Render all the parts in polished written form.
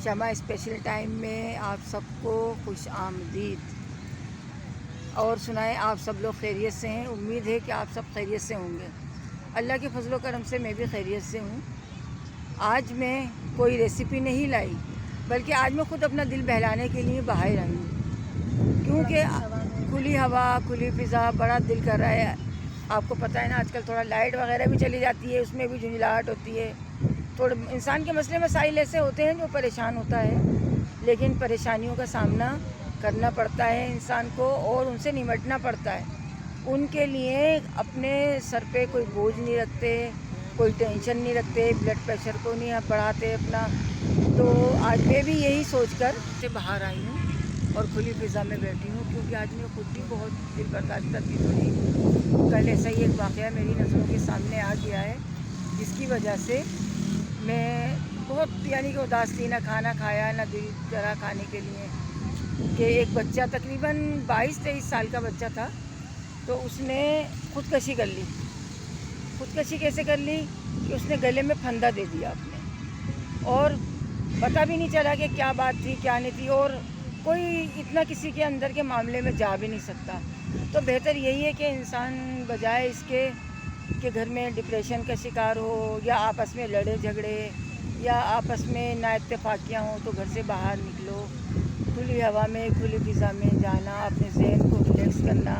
شمع special time میں آپ سب کو خوش آمدید، اور سنائیں آپ سب لوگ خیریت سے ہیں۔ امید ہے کہ آپ سب خیریت سے ہوں گے۔ اللہ کے فضل و کرم سے میں بھی خیریت سے ہوں۔ آج میں کوئی ریسیپی نہیں لائی، بلکہ آج میں خود اپنا دل بہلانے کے لیے باہر آئی ہوں، کیونکہ کھلی ہوا، کھلی فضا، بڑا دل کر رہا ہے۔ آپ کو پتہ ہے نا، آج کل تھوڑا لائٹ وغیرہ بھی چلی جاتی ہے، اس میں بھی جھنجھلاہٹ ہوتی ہے۔ تھوڑے انسان کے مسئلے مسائل ایسے ہوتے ہیں جو پریشان ہوتا ہے، لیکن پریشانیوں کا سامنا کرنا پڑتا ہے انسان کو اور ان سے نمٹنا پڑتا ہے۔ ان کے لیے اپنے سر پہ کوئی بوجھ نہیں رکھتے، کوئی ٹینشن نہیں رکھتے، بلڈ پریشر کو نہیں بڑھاتے اپنا۔ تو آج میں بھی یہی سوچ کر سے باہر آئی ہوں اور کھلی فضا میں بیٹھی ہوں، کیونکہ آج میں خود بھی بہت دل برداشت کرتی تھی۔ کل ایسا ہی ایک واقعہ میری نظروں کے سامنے آ گیا ہے، جس کی وجہ سے میں بہت کہ اداس تھی، نہ کھانا کھایا، نہ دل کرا کھانے کے لیے۔ کہ ایک بچہ تقریباً 22-23 سال کا بچہ تھا، تو اس نے خودکشی کر لی۔ خودکشی کیسے کر لی کہ اس نے گلے میں پھندا دے دیا اپنے، اور پتہ بھی نہیں چلا کہ کیا بات تھی کیا نہیں تھی، اور کوئی اتنا کسی کے اندر کے معاملے میں جا بھی نہیں سکتا۔ تو بہتر یہی ہے کہ انسان بجائے اس کے کہ گھر میں ڈپریشن کا شکار ہو، یا آپس میں لڑے جھگڑے، یا آپس میں نا اتفاقیاں ہوں، تو گھر سے باہر نکلو، کھلی ہوا میں، کھلی فضا میں جانا، اپنے ذہن کو ریلیکس کرنا،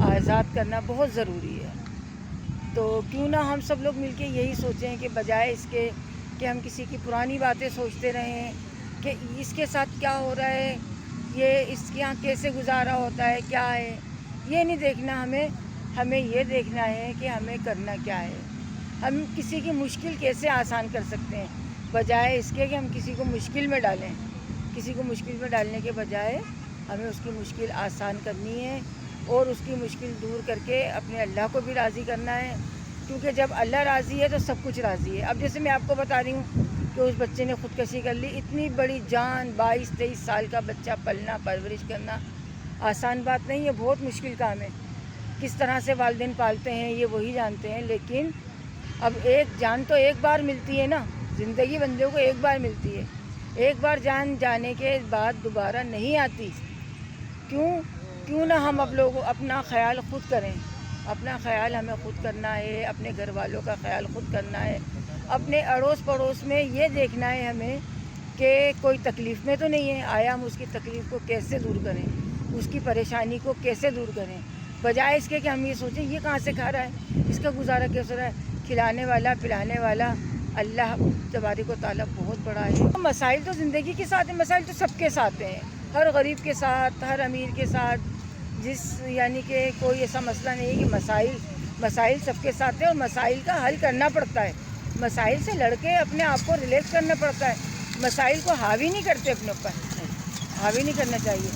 آزاد کرنا بہت ضروری ہے۔ تو کیوں نہ ہم سب لوگ مل کے یہی سوچیں کہ بجائے اس کے کہ ہم کسی کی پرانی باتیں سوچتے رہیں کہ اس کے ساتھ کیا ہو رہا ہے، یہ اس کے یہاں کیسے گزارا ہوتا ہے، کیا ہے، یہ نہیں دیکھنا ہمیں یہ دیکھنا ہے کہ ہمیں کرنا کیا ہے، ہم کسی کی مشکل کیسے آسان کر سکتے ہیں، بجائے اس کے کہ ہم کسی کو مشکل میں ڈالیں۔ کسی کو مشکل میں ڈالنے کے بجائے ہمیں اس کی مشکل آسان کرنی ہے، اور اس کی مشکل دور کر کے اپنے اللہ کو بھی راضی کرنا ہے، کیونکہ جب اللہ راضی ہے تو سب کچھ راضی ہے۔ اب جیسے میں آپ کو بتا رہی ہوں کہ اس بچے نے خودکشی کر لی، اتنی بڑی جان، 22-23 سال کا بچہ پلنا پرورش کرنا آسان بات نہیں ہے، بہت مشکل کام ہے۔ کس طرح سے والدین پالتے ہیں یہ وہی جانتے ہیں، لیکن اب ایک جان تو ایک بار ملتی ہے نا، زندگی بندے کو ایک بار ملتی ہے، ایک بار جان جانے کے بعد دوبارہ نہیں آتی۔ کیوں نہ ہم اب لوگ اپنا خیال خود کریں، اپنا خیال ہمیں خود کرنا ہے، اپنے گھر والوں کا خیال خود کرنا ہے، اپنے اڑوس پڑوس میں یہ دیکھنا ہے ہمیں کہ کوئی تکلیف میں تو نہیں ہے، آیا ہم اس کی تکلیف کو کیسے دور کریں، اس کی پریشانی کو کیسے دور کریں، بجائے اس کے کہ ہم یہ سوچیں یہ کہاں سے کھا رہا ہے، اس کا گزارا کیسے ہو رہا ہے۔ کھلانے والا پلانے والا اللہ تبارک و تعالیٰ بہت بڑا ہے۔ مسائل تو زندگی کے ساتھ ہیں، مسائل تو سب کے ساتھ ہیں، ہر غریب کے ساتھ، ہر امیر کے ساتھ، کہ کوئی ایسا مسئلہ نہیں ہے کہ مسائل سب کے ساتھ ہیں، اور مسائل کا حل کرنا پڑتا ہے۔ مسائل سے لڑ کے اپنے آپ کو ریلیکس کرنا پڑتا ہے، مسائل کو حاوی نہیں کرتے اپنے اوپر، حاوی نہیں کرنا چاہیے۔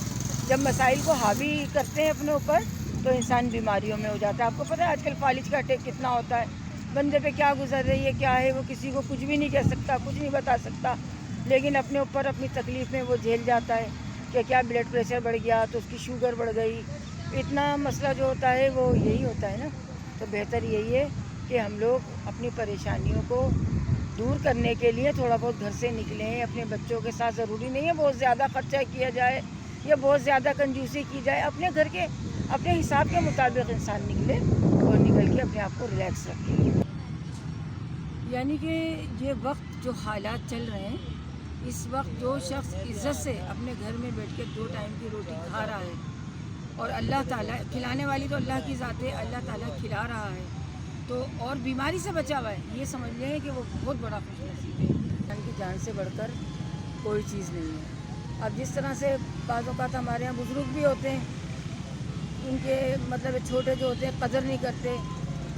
جب مسائل کو حاوی کرتے ہیں اپنے اوپر تو انسان بیماریوں میں ہو جاتا ہے۔ آپ کو پتہ ہے آج کل فالج کا اٹیک کتنا ہوتا ہے، بندے پہ کیا گزر رہی ہے، کیا ہے، وہ کسی کو کچھ بھی نہیں کہہ سکتا، کچھ نہیں بتا سکتا، لیکن اپنے اوپر اپنی تکلیف میں وہ جھیل جاتا ہے کہ کیا بلڈ پریشر بڑھ گیا تو اس کی شوگر بڑھ گئی، اتنا مسئلہ جو ہوتا ہے وہ یہی ہوتا ہے نا۔ تو بہتر یہی ہے کہ ہم لوگ اپنی پریشانیوں کو دور کرنے کے لیے تھوڑا بہت گھر سے نکلیں، اپنے بچوں کے ساتھ ضروری نہیں ہے بہت زیادہ خرچہ کیا جائے یا بہت زیادہ کنجوسی کی جائے، اپنے گھر کے اپنے حساب کے مطابق انسان نکلے اور نکل کے اپنے آپ کو ریلیکس رکھے۔ یعنی کہ یہ وقت جو حالات چل رہے ہیں، اس وقت جو شخص عزت سے اپنے گھر میں بیٹھ کے 2 ٹائم کی روٹی کھا رہا ہے، اور اللہ تعالیٰ کھلانے والی تو اللہ کی ذات ہے، اللہ تعالیٰ کھلا رہا ہے، تو اور بیماری سے بچا ہوا ہے، یہ سمجھ لیں کہ وہ بہت بڑا خوش نصیب ہے۔ انسان کی جان سے بڑھ کر کوئی چیز نہیں ہے۔ اب جس طرح سے بعض اوقات ہمارے یہاں بزرگ بھی ہوتے ہیں، ان کے چھوٹے جو ہوتے ہیں قدر نہیں کرتے،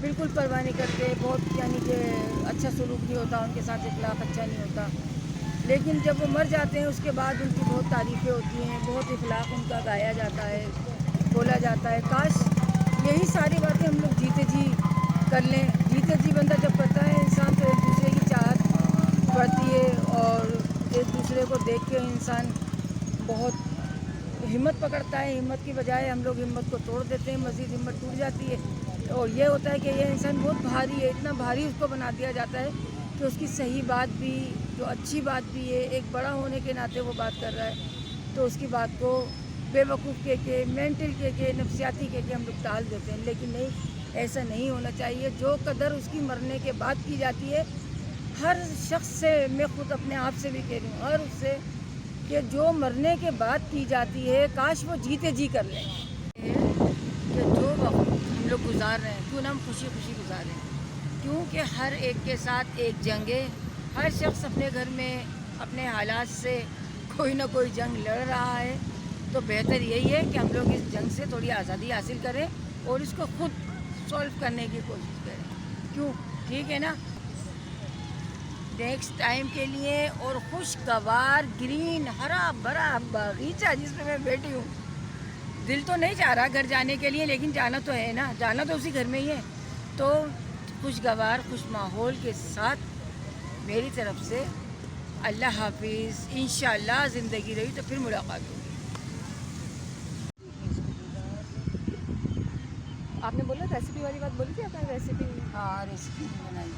بالکل پرواہ نہیں کرتے، بہت کہ اچھا سلوک نہیں ہوتا، ان کے ساتھ اخلاق اچھا نہیں ہوتا، لیکن جب وہ مر جاتے ہیں اس کے بعد ان کی بہت تعریفیں ہوتی ہیں، بہت اخلاق ان کا گایا جاتا ہے، بولا جاتا ہے۔ کاش یہی ساری باتیں ہم لوگ جیتے جی کر لیں۔ جیتے جی بندہ جب کرتا ہے انسان تو ایک دوسرے کی چاہت بڑھتی ہے، اور ایک دوسرے کو دیکھ کے انسان بہت ہمت پکڑتا ہے۔ ہمت کی بجائے ہم لوگ ہمت کو توڑ دیتے ہیں، مزید ہمت ٹوٹ جاتی ہے، اور یہ ہوتا ہے کہ یہ انسان بہت بھاری ہے، اتنا بھاری اس کو بنا دیا جاتا ہے کہ اس کی صحیح بات بھی جو اچھی بات بھی ہے، ایک بڑا ہونے کے ناطے وہ بات کر رہا ہے، تو اس کی بات کو بے وقوف کہہ کے، مینٹل کہہ کے، نفسیاتی کہہ کے ہم لوگ ٹال دیتے ہیں، لیکن نہیں، ایسا نہیں ہونا چاہیے. جو قدر اس کی مرنے کے بعد کی جاتی ہے، ہر شخص سے، میں خود اپنے آپ سے بھی کہہ رہی ہوں، ہر اس سے، کہ جو مرنے کے بعد کی جاتی ہے کاش وہ جیتے جی کر لیں. کہ جو وقت ہم لوگ گزار رہے ہیں کیوں نہ ہم خوشی خوشی گزاریں، کیونکہ ہر ایک کے ساتھ ایک جنگ ہے. ہر شخص اپنے گھر میں اپنے حالات سے کوئی نہ کوئی جنگ لڑ رہا ہے. تو بہتر یہی ہے کہ ہم لوگ اس جنگ سے تھوڑی آزادی حاصل کریں اور اس کو خود سولو کرنے کی کوشش کریں. کیوں؟ ٹھیک ہے نا. نیکسٹ ٹائم کے لیے اور خوشگوار گرین ہرا بھرا باغیچہ جس میں بیٹھی ہوں. دل تو نہیں چاہ رہا گھر جانے کے لیے، لیکن جانا تو ہے نا، جانا تو اسی گھر میں ہی ہے. تو خوشگوار خوش ماحول کے ساتھ میری طرف سے اللہ حافظ. انشاءاللہ زندگی رہی تو پھر ملاقات ہوگی. آپ نے بولا ریسیپی والی بات بولی تھی، آپ نے ریسیپی ہاں ریسیپی بنائی.